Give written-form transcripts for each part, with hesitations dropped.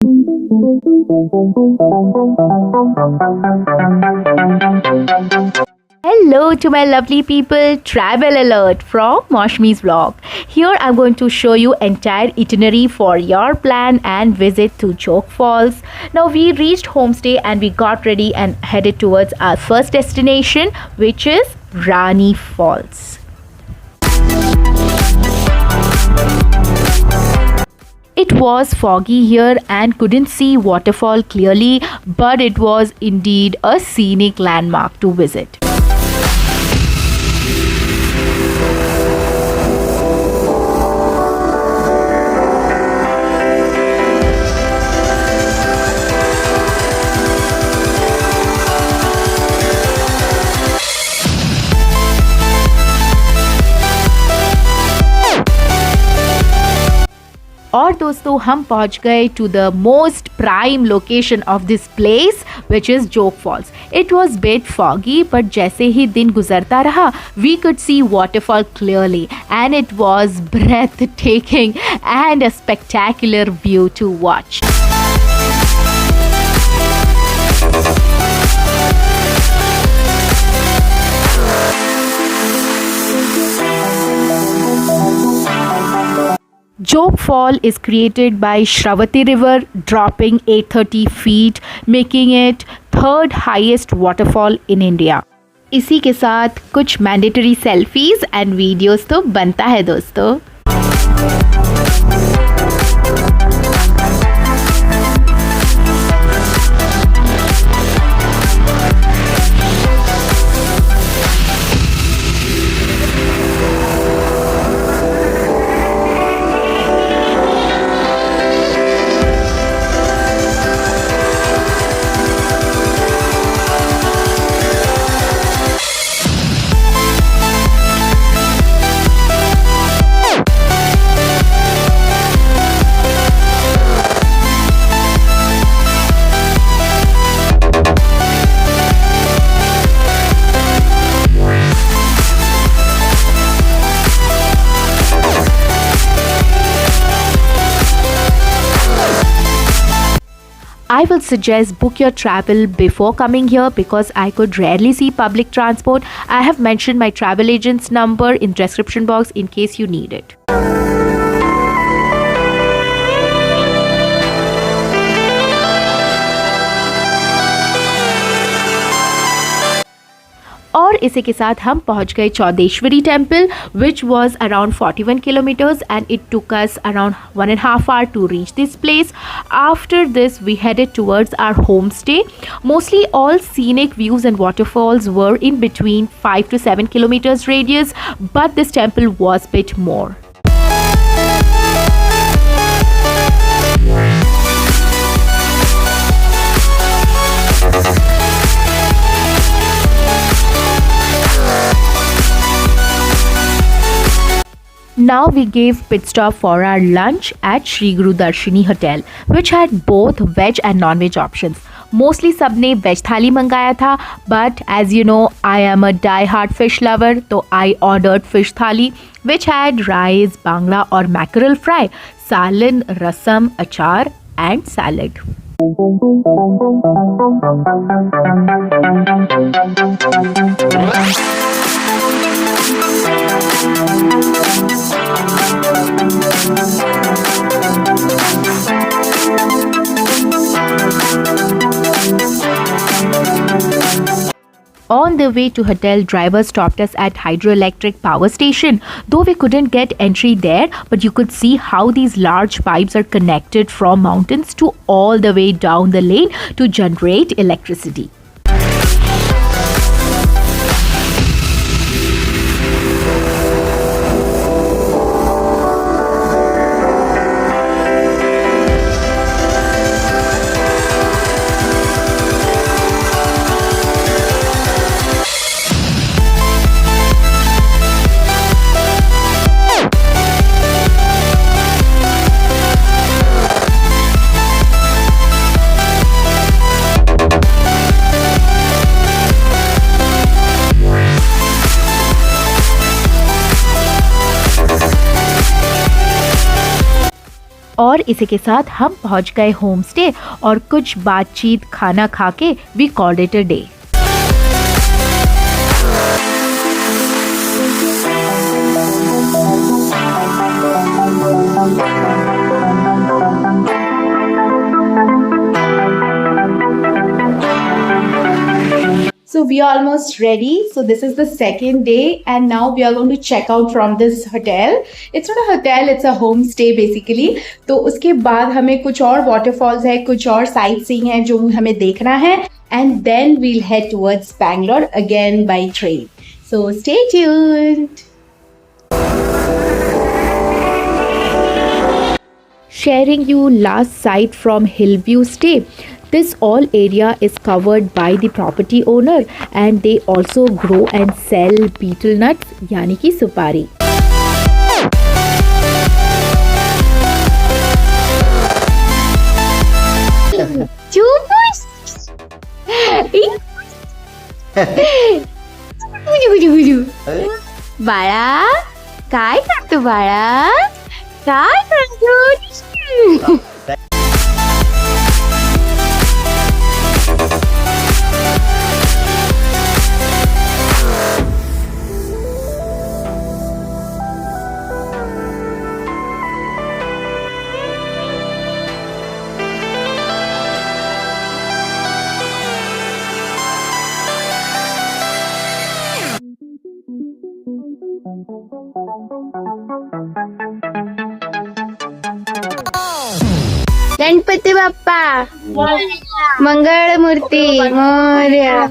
Hello to my lovely people, travel alert from Moshmi's vlog. Here I'm going to show you entire itinerary for your plan and visit to Jog Falls. Now we reached homestay and we got ready and headed towards our first destination, which is Rani Falls. It was foggy here and couldn't see waterfall clearly, but it was indeed a scenic landmark to visit. और दोस्तों हम पहुंच गए to the most prime location of this place which is Jog falls. It was bit foggy but जैसे ही दिन गुजरता रहा we could see waterfall clearly and it was breath taking and a spectacular view to watch. Jog Fall is created by Shravati River, dropping 830 feet, making it third highest waterfall in India. इसी के साथ कुछ mandatory selfies and videos तो बनता है दोस्तों. I will suggest book your travel before coming here because I could rarely see public transport. I have mentioned my travel agent's number in description box in case you need it. और इसी के साथ हम पहुंच गए Chaudeshwari temple which was around 41 kilometers and it took us around 1.5 hours to reach this place. After this we headed towards our homestay. Mostly all scenic views and waterfalls were in between 5 to 7 kilometers radius, but this temple was a bit more. Now we gave pit stop for our lunch at Shri Guru Darshini Hotel, which had both veg and non-veg options. Mostly सबने veg थाली मंगाया था, but as you know I am a die-hard fish lover, तो I ordered fish थाली, which had rice, bangla और mackerel fry, सालन, रसम, अचार and salad. On the way to hotel, driver stopped us at hydroelectric power station. Though we couldn't get entry there, but you could see how these large pipes are connected from mountains to all the way down the lane to generate electricity. इसी के साथ हम पहुंच गए home stay और कुछ बातचीत खाना खा के we called it a day. So we are almost ready. So this is the second day and now we are going to check out from this hotel. It's not a hotel, it's a homestay basically. तो उसके बाद हमें कुछ और waterfalls है, कुछ और sightseeing है जो हमें देखना है and then we'll head towards Bangalore again by train. So stay tuned. Sharing you last sight from Hillview Stay. This all area is covered by the property owner and they also grow and sell betel nuts यानी कि सुपारी। बाळा काय करतो बाळा काय करतो गणपती बाप्पा मंगळ मूर्ती Morya.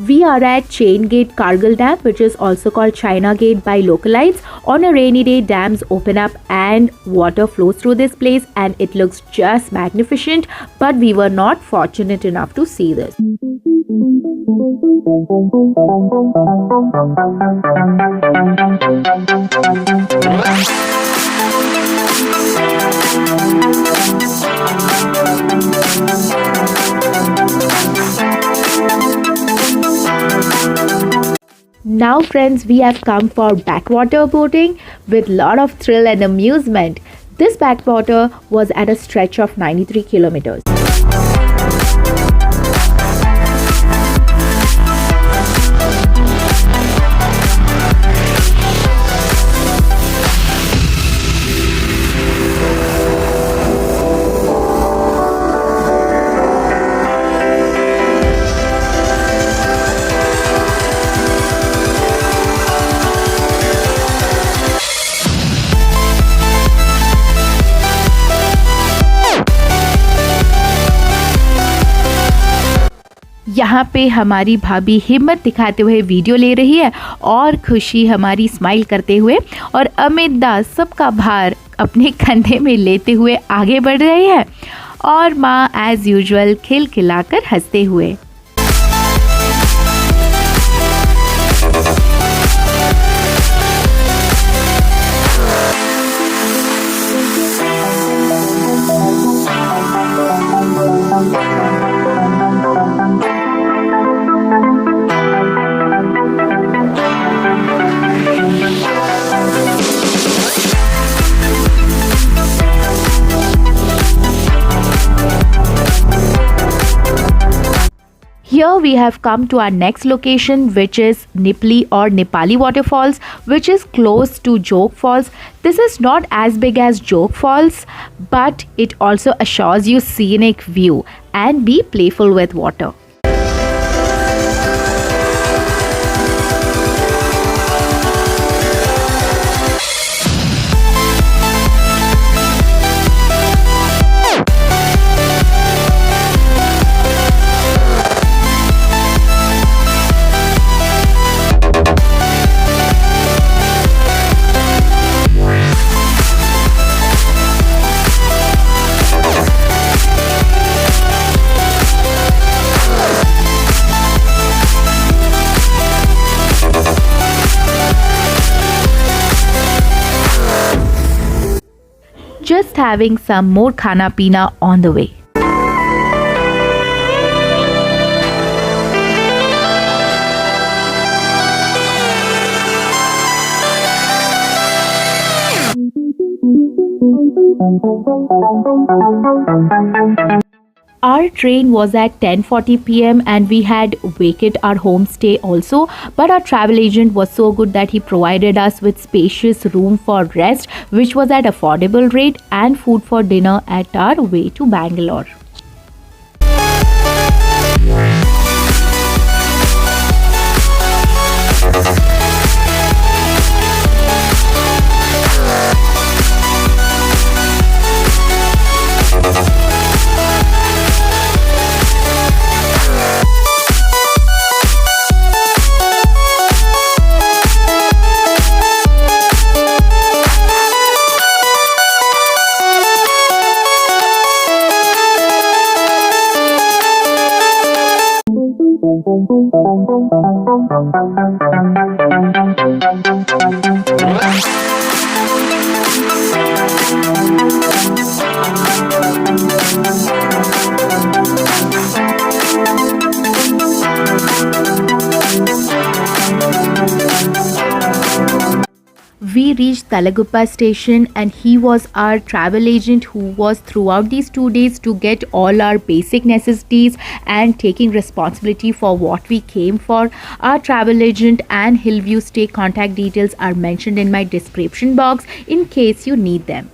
We are at Chain Gate Kargil Dam, which is also called China Gate by localites. On a rainy day, dams open up and water flows through this place and it looks just magnificent, but we were not fortunate enough to see this. Now friends, we have come for backwater boating with lot of thrill and amusement. This backwater was at a stretch of 93 kilometers. यहाँ पे हमारी भाभी हिम्मत दिखाते हुए video ले रही है और खुशी हमारी स्माइल करते हुए और अमित दास सबका भार अपने कंधे में लेते हुए आगे बढ़ रहे हैं और माँ एज यूजुअल खिलखिलाकर हंसते हुए। Here we have come to our next location, which is Nipli or Nepali waterfalls, which is close to Jog Falls. This is not as big as Jog Falls, but it also assures you scenic view and be playful with water. just having some more khana pina on the way. Our train was at 10:40 p.m. and we had vacated our homestay also, but our travel agent was so good that he provided us with spacious room for rest, which was at affordable rate, and food for dinner at our way to Bangalore. We reached Talaguppa station and he was our travel agent who was throughout these 2 days to get all our basic necessities and taking responsibility for what we came for. Our travel agent and Hillview Stay contact details are mentioned in my description box in case you need them.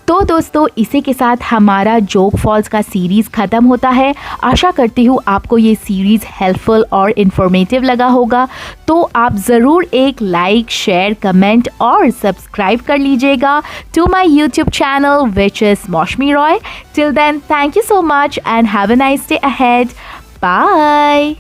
तो दोस्तों इसी के साथ हमारा जोग false का series ख़त्म होता है। आशा करती हूँ आपको ये सीरीज़ हेल्पफुल और इन्फॉर्मेटिव लगा होगा, तो आप ज़रूर एक लाइक, शेयर, कमेंट और सब्सक्राइब कर लीजिएगा to my YouTube channel which is Moushumi Roy. Till then thank you so much and have a nice day ahead. Bye.